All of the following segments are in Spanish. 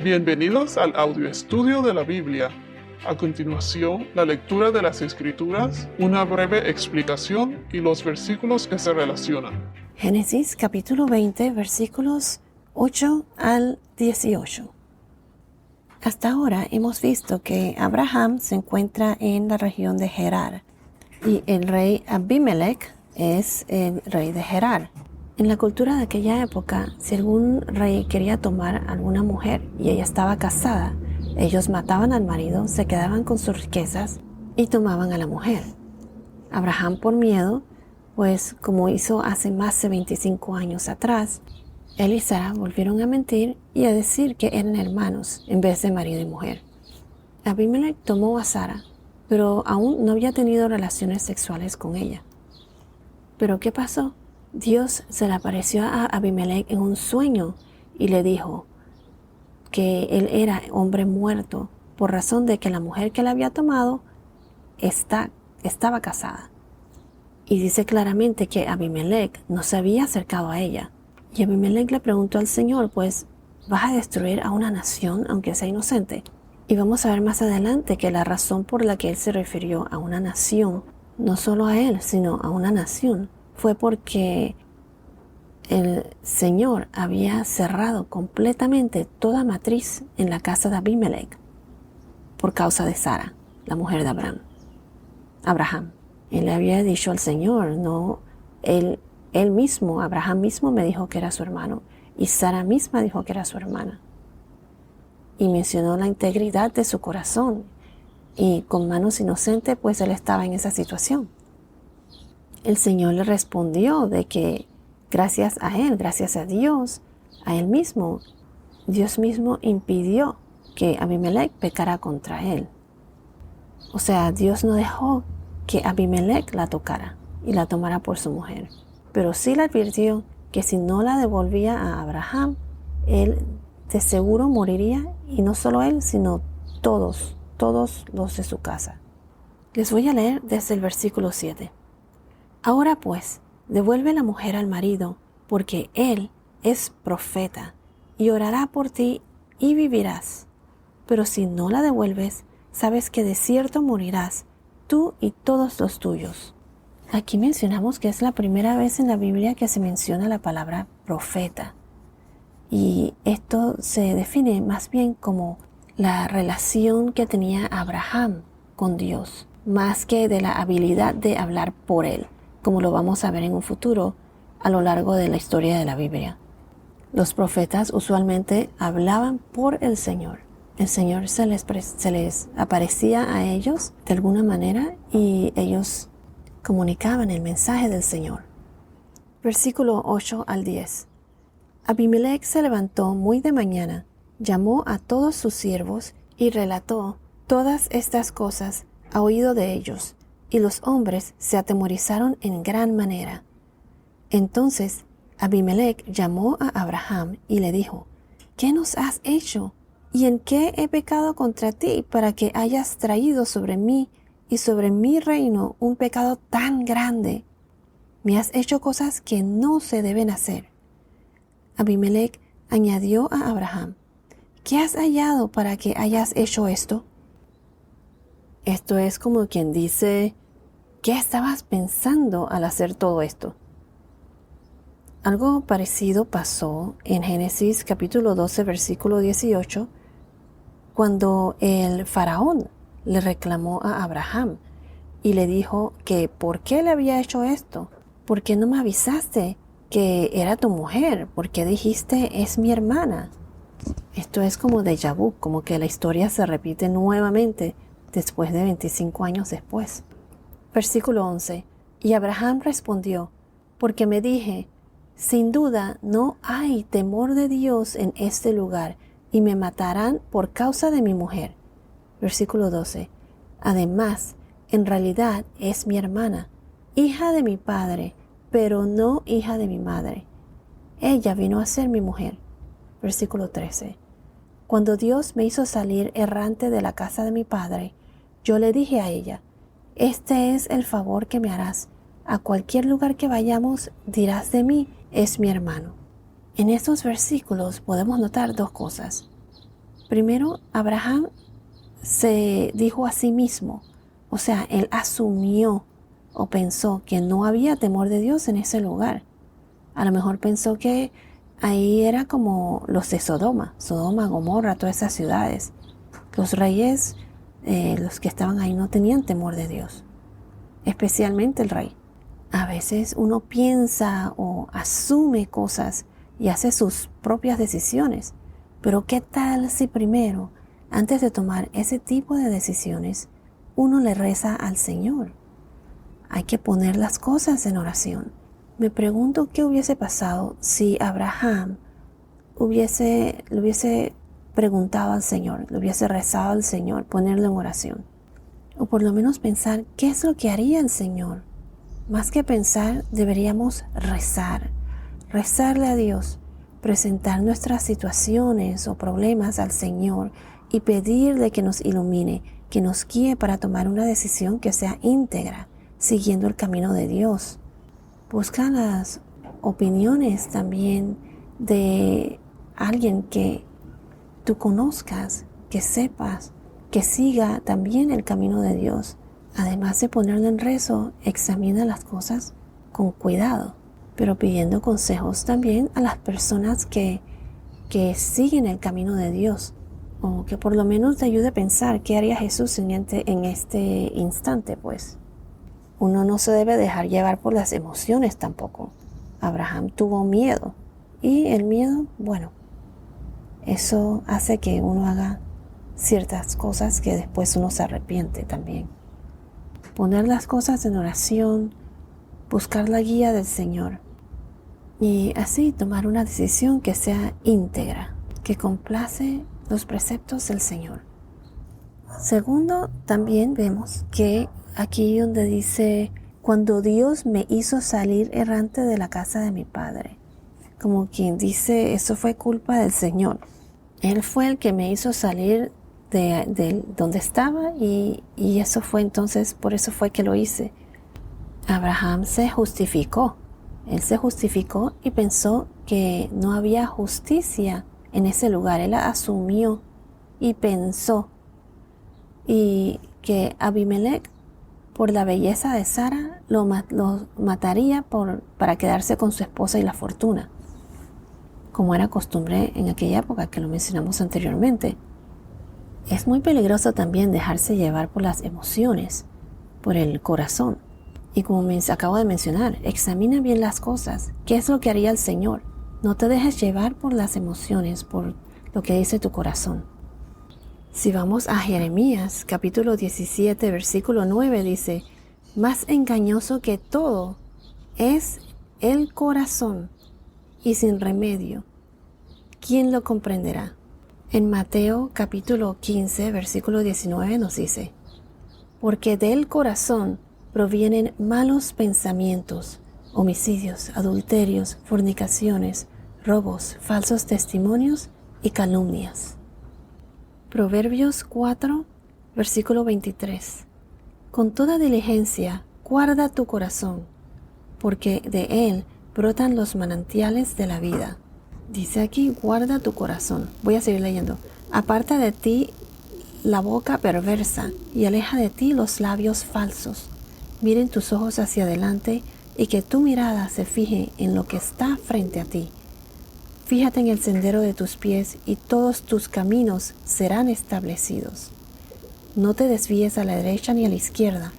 Bienvenidos al audio estudio de la Biblia. A continuación, la lectura de las Escrituras, una breve explicación y los versículos que se relacionan. Génesis capítulo 20, versículos 8 al 18. Hasta ahora hemos visto que Abraham se encuentra en la región de Gerar y el rey Abimelech es el rey de Gerar. En la cultura de aquella época, si algún rey quería tomar a alguna mujer y ella estaba casada, ellos mataban al marido, se quedaban con sus riquezas y tomaban a la mujer. Abraham, por miedo, pues como hizo hace más de 25 años atrás, él y Sara volvieron a mentir y a decir que eran hermanos en vez de marido y mujer. Abimelech tomó a Sara, pero aún no había tenido relaciones sexuales con ella. ¿Pero qué pasó? Dios se le apareció a Abimelech en un sueño y le dijo que él era hombre muerto por razón de que la mujer que él había tomado estaba casada. Y dice claramente que Abimelech no se había acercado a ella. Y Abimelech le preguntó al Señor, pues, ¿vas a destruir a una nación aunque sea inocente? Y vamos a ver más adelante que la razón por la que él se refirió a una nación, no solo a él, sino a una nación, fue porque el Señor había cerrado completamente toda matriz en la casa de Abimelech por causa de Sara, la mujer de Abraham. Él le había dicho al Señor, no, él mismo, Abraham mismo me dijo que era su hermano y Sara misma dijo que era su hermana. Y mencionó la integridad de su corazón y con manos inocentes pues él estaba en esa situación. El Señor le respondió de que gracias a él, gracias a Dios, a él mismo, Dios mismo impidió que Abimelech pecara contra él. O sea, Dios no dejó que Abimelech la tocara y la tomara por su mujer. Pero sí le advirtió que si no la devolvía a Abraham, él de seguro moriría, y no solo él, sino todos los de su casa. Les voy a leer desde el versículo 7. Ahora pues, devuelve la mujer al marido, porque él es profeta, y orará por ti y vivirás. Pero si no la devuelves, sabes que de cierto morirás, tú y todos los tuyos. Aquí mencionamos que es la primera vez en la Biblia que se menciona la palabra profeta. Y esto se define más bien como la relación que tenía Abraham con Dios, más que de la habilidad de hablar por él, como lo vamos a ver en un futuro a lo largo de la historia de la Biblia. Los profetas usualmente hablaban por el Señor. El Señor se les aparecía a ellos de alguna manera y ellos comunicaban el mensaje del Señor. Versículo 8 al 10. Abimelech se levantó muy de mañana, llamó a todos sus siervos y relató todas estas cosas a oído de ellos, y los hombres se atemorizaron en gran manera. Entonces Abimelech llamó a Abraham y le dijo, ¿qué nos has hecho? ¿Y en qué he pecado contra ti para que hayas traído sobre mí y sobre mi reino un pecado tan grande? Me has hecho cosas que no se deben hacer. Abimelech añadió a Abraham, ¿qué has hallado para que hayas hecho esto? Esto es como quien dice, ¿qué estabas pensando al hacer todo esto? Algo parecido pasó en Génesis capítulo 12, versículo 18, cuando el faraón le reclamó a Abraham y le dijo que ¿por qué le había hecho esto? ¿Por qué no me avisaste que era tu mujer? ¿Por qué dijiste es mi hermana? Esto es como déjà vu, como que la historia se repite nuevamente después de 25 años después. Versículo 11. Y Abraham respondió, porque me dije, sin duda no hay temor de Dios en este lugar, y me matarán por causa de mi mujer. Versículo 12. Además, en realidad es mi hermana, hija de mi padre, pero no hija de mi madre. Ella vino a ser mi mujer. Versículo 13. Cuando Dios me hizo salir errante de la casa de mi padre, yo le dije a ella, este es el favor que me harás. A cualquier lugar que vayamos, dirás de mí, es mi hermano. En estos versículos podemos notar dos cosas. Primero, Abraham se dijo a sí mismo, o sea, él asumió o pensó que no había temor de Dios en ese lugar. A lo mejor pensó que ahí era como los de Sodoma, Gomorra, todas esas ciudades. Los reyes, los que estaban ahí no tenían temor de Dios, especialmente el rey. A veces uno piensa o asume cosas y hace sus propias decisiones, pero ¿qué tal si primero, antes de tomar ese tipo de decisiones, uno le reza al Señor? Hay que poner las cosas en oración. Me pregunto qué hubiese pasado si Abraham le hubiese preguntado al Señor, le hubiese rezado al Señor, ponerlo en oración. O por lo menos pensar qué es lo que haría el Señor. Más que pensar, deberíamos rezarle a Dios, presentar nuestras situaciones o problemas al Señor y pedirle que nos ilumine, que nos guíe para tomar una decisión que sea íntegra, siguiendo el camino de Dios. Busca las opiniones también de alguien que tú conozcas, que sepas, que siga también el camino de Dios. Además de ponerlo en rezo, examina las cosas con cuidado, pero pidiendo consejos también a las personas que siguen el camino de Dios, o que por lo menos te ayude a pensar qué haría Jesús en este instante, pues. Uno no se debe dejar llevar por las emociones tampoco. Abraham tuvo miedo, y el miedo, bueno, eso hace que uno haga ciertas cosas que después uno se arrepiente también. Poner las cosas en oración, buscar la guía del Señor y así tomar una decisión que sea íntegra, que complace los preceptos del Señor. Segundo, también vemos que aquí donde dice, cuando Dios me hizo salir errante de la casa de mi padre, como quien dice, eso fue culpa del Señor. Él fue el que me hizo salir de donde estaba y eso fue entonces, por eso fue que lo hice. Abraham se justificó. Él se justificó y pensó que no había justicia en ese lugar. Él asumió y pensó y que Abimelech, por la belleza de Sara, lo mataría para quedarse con su esposa y la fortuna, como era costumbre en aquella época que lo mencionamos anteriormente. Es muy peligroso también dejarse llevar por las emociones, por el corazón. Y como acabo de mencionar, examina bien las cosas. ¿Qué es lo que haría el Señor? No te dejes llevar por las emociones, por lo que dice tu corazón. Si vamos a Jeremías, capítulo 17, versículo 9, dice, más engañoso que todo es el corazón y sin remedio. ¿Quién lo comprenderá? En Mateo capítulo 15, versículo 19 nos dice, porque del corazón provienen malos pensamientos, homicidios, adulterios, fornicaciones, robos, falsos testimonios y calumnias. Proverbios 4, versículo 23. Con toda diligencia guarda tu corazón, porque de él brotan los manantiales de la vida. Dice aquí, guarda tu corazón. Voy a seguir leyendo. Aparta de ti la boca perversa y aleja de ti los labios falsos. Miren tus ojos hacia adelante y que tu mirada se fije en lo que está frente a ti. Fíjate en el sendero de tus pies y todos tus caminos serán establecidos. No te desvíes a la derecha ni a la izquierda.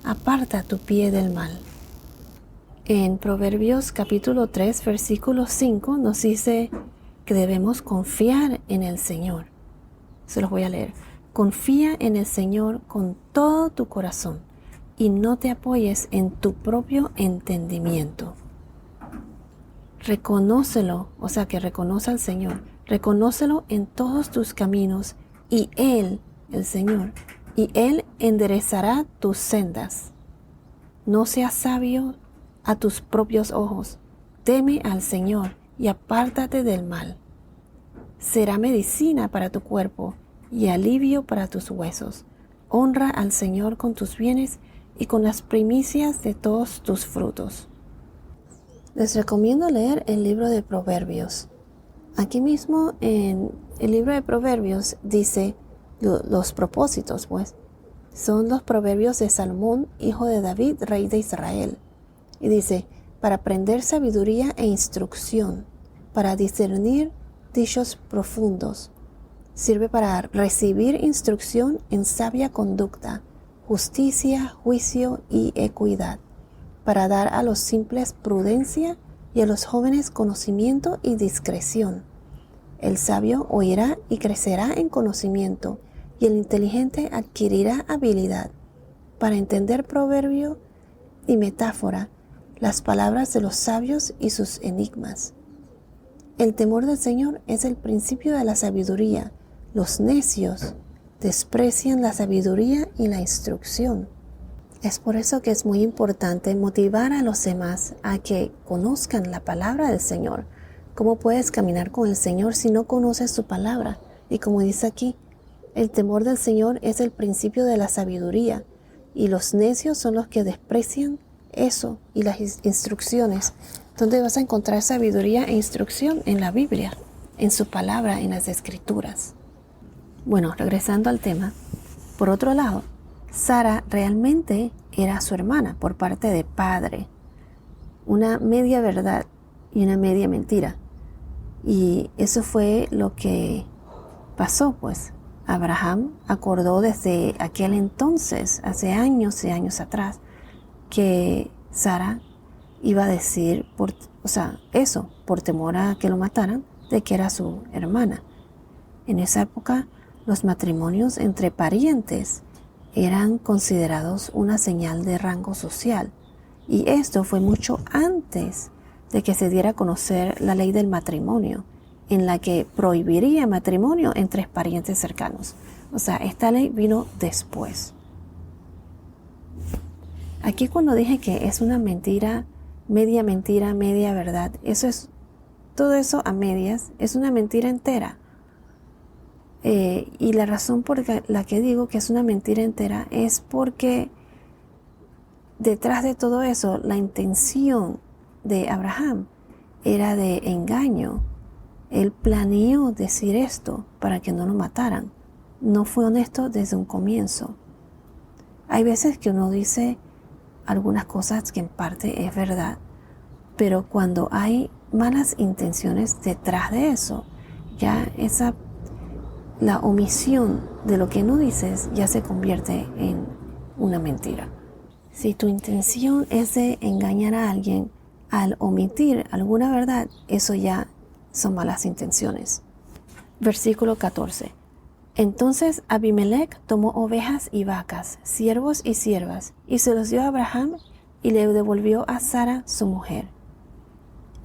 Aparta tu pie del mal. En Proverbios capítulo 3, versículo 5 nos dice que debemos confiar en el Señor. Se los voy a leer. Confía en el Señor con todo tu corazón y no te apoyes en tu propio entendimiento. Reconócelo, o sea que reconoce al Señor. Reconócelo en todos tus caminos y Él, el Señor, y Él enderezará tus sendas. No seas sabio a tus propios ojos. Teme al Señor y apártate del mal. Será medicina para tu cuerpo y alivio para tus huesos. Honra al Señor con tus bienes y con las primicias de todos tus frutos. Les recomiendo leer el libro de Proverbios. Aquí mismo en el libro de Proverbios dice los propósitos, pues, son los proverbios de Salomón, hijo de David, rey de Israel. Y dice, para aprender sabiduría e instrucción, para discernir dichos profundos. Sirve para recibir instrucción en sabia conducta, justicia, juicio y equidad, para dar a los simples prudencia y a los jóvenes conocimiento y discreción. El sabio oirá y crecerá en conocimiento, y el inteligente adquirirá habilidad para entender proverbio y metáfora, las palabras de los sabios y sus enigmas. El temor del Señor es el principio de la sabiduría. Los necios desprecian la sabiduría y la instrucción. Es por eso que es muy importante motivar a los demás a que conozcan la palabra del Señor. ¿Cómo puedes caminar con el Señor si no conoces su palabra? Y como dice aquí, el temor del Señor es el principio de la sabiduría, y los necios son los que desprecian eso y las instrucciones. ¿Dónde vas a encontrar sabiduría e instrucción? En la Biblia, en su palabra, en las Escrituras. Bueno, regresando al tema, por otro lado, Sara realmente era su hermana por parte de padre, una media verdad y una media mentira. Y eso fue lo que pasó, pues. Abraham acordó desde aquel entonces, hace años y años atrás, que Sara iba a decir, por temor a que lo mataran, de que era su hermana. En esa época, los matrimonios entre parientes eran considerados una señal de rango social, y esto fue mucho antes de que se diera a conocer la ley del matrimonio, en la que prohibiría matrimonio entre parientes cercanos. O sea, esta ley vino después. Aquí cuando dije que es una mentira, media verdad, todo eso a medias, es una mentira entera. Y la razón por la que digo que es una mentira entera es porque detrás de todo eso, la intención de Abraham era de engaño. Él planeó decir esto para que no lo mataran. No fue honesto desde un comienzo. Hay veces que uno dice algunas cosas que en parte es verdad, pero cuando hay malas intenciones detrás de eso, ya la omisión de lo que no dices ya se convierte en una mentira. Si tu intención es de engañar a alguien, al omitir alguna verdad, eso ya son malas intenciones. Versículo 14. Entonces Abimelech tomó ovejas y vacas, siervos y siervas, y se los dio a Abraham y le devolvió a Sara su mujer.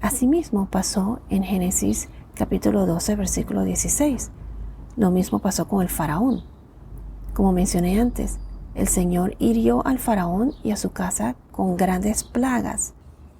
Asimismo pasó en Génesis capítulo 12, versículo 16. Lo mismo pasó con el faraón. Como mencioné antes, el Señor hirió al faraón y a su casa con grandes plagas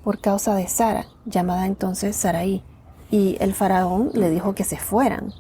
por causa de Sara, llamada entonces Sarai. Y el faraón le dijo que se fueran.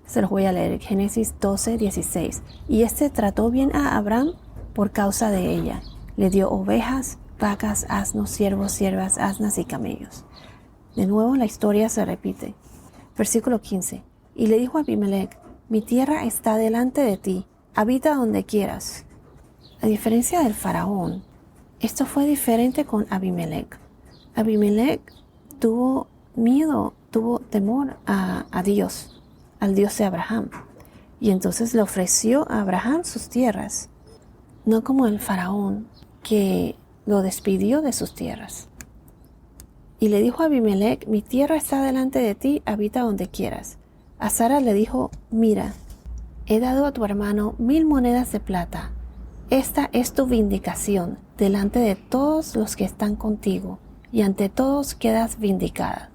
Se los voy a leer. Génesis 12, 16. Y este trató bien a Abraham por causa de ella. Le dio ovejas, vacas, asnos, siervos, siervas, asnas y camellos. De nuevo la historia se repite. Versículo 15. Y le dijo a Abimelech, mi tierra está delante de ti, habita donde quieras. A diferencia del faraón, esto fue diferente con Abimelech. Abimelech tuvo miedo, tuvo temor a Dios, al Dios de Abraham. Y entonces le ofreció a Abraham sus tierras, no como el faraón que lo despidió de sus tierras. Y le dijo a Abimelech, mi tierra está delante de ti, habita donde quieras. A Sara le dijo, mira, he dado a tu hermano 1000 monedas de plata. Esta es tu vindicación delante de todos los que están contigo, y ante todos quedas vindicada.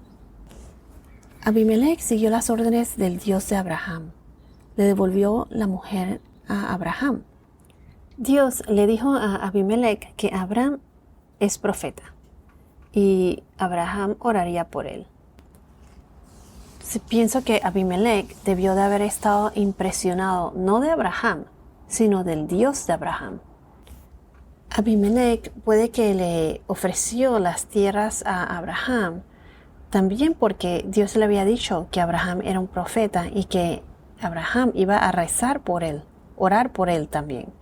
Abimelech siguió las órdenes del Dios de Abraham. Le devolvió la mujer a Abraham. Dios le dijo a Abimelech que Abraham es profeta y Abraham oraría por él. Pienso que Abimelech debió de haber estado impresionado no de Abraham, sino del Dios de Abraham. Abimelech puede que le ofreció las tierras a Abraham También porque Dios le había dicho que Abraham era un profeta y que Abraham iba a rezar por él, orar por él también.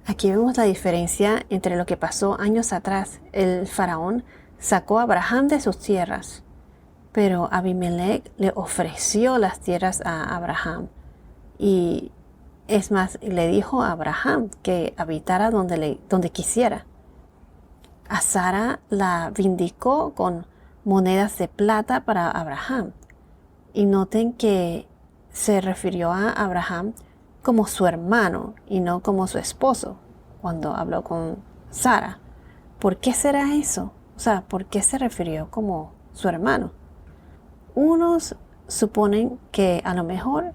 Aquí vemos la diferencia entre lo que pasó años atrás. El faraón sacó a Abraham de sus tierras, pero Abimelech le ofreció las tierras a Abraham. Y es más, le dijo a Abraham que habitara donde quisiera. A Sara la vindicó con monedas de plata para Abraham. Y noten que se refirió a Abraham como su hermano y no como su esposo cuando habló con Sara. ¿Por qué será eso? O sea, ¿por qué se refirió como su hermano? Unos suponen que a lo mejor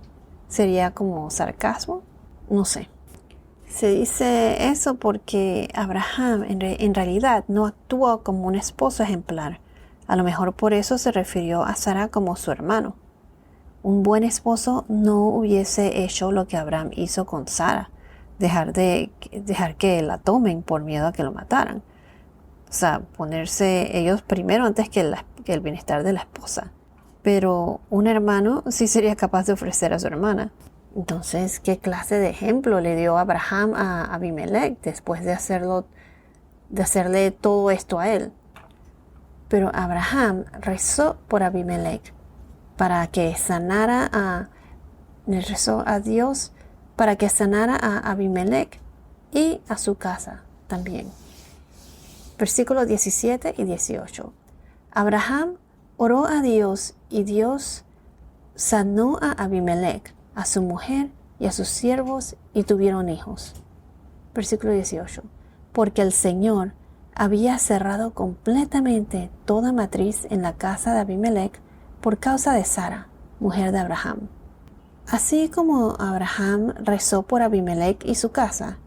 sería como sarcasmo, no sé. Se dice eso porque Abraham en realidad no actuó como un esposo ejemplar. A lo mejor por eso se refirió a Sara como su hermano. Un buen esposo no hubiese hecho lo que Abraham hizo con Sara, dejar que la tomen por miedo a que lo mataran. O sea, ponerse ellos primero antes que el bienestar de la esposa. Pero un hermano sí sería capaz de ofrecer a su hermana. Entonces, ¿qué clase de ejemplo le dio Abraham a Abimelech después de hacerle todo esto a él? Pero Abraham rezó por Abimelech le rezó a Dios para que sanara a Abimelech y a su casa también. Versículos 17 y 18. Abraham oró a Dios y Dios sanó a Abimelech, a su mujer y a sus siervos y tuvieron hijos. Versículo 18. Porque el Señor había cerrado completamente toda matriz en la casa de Abimelech por causa de Sara, mujer de Abraham. Así como Abraham rezó por Abimelech y su casa,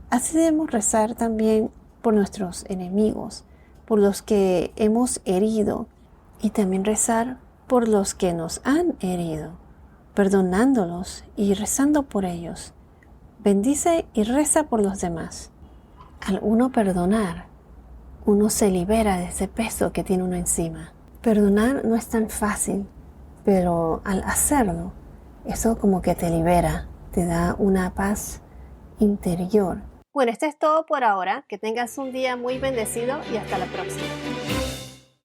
así debemos rezar también por nuestros enemigos, por los que hemos herido, y también rezar por los que nos han herido, perdonándolos y rezando por ellos. Bendice y reza por los demás. Al uno perdonar, uno se libera de ese peso que tiene uno encima. Perdonar no es tan fácil, pero al hacerlo, eso como que te libera, te da una paz interior. Bueno, esto es todo por ahora. Que tengas un día muy bendecido y hasta la próxima.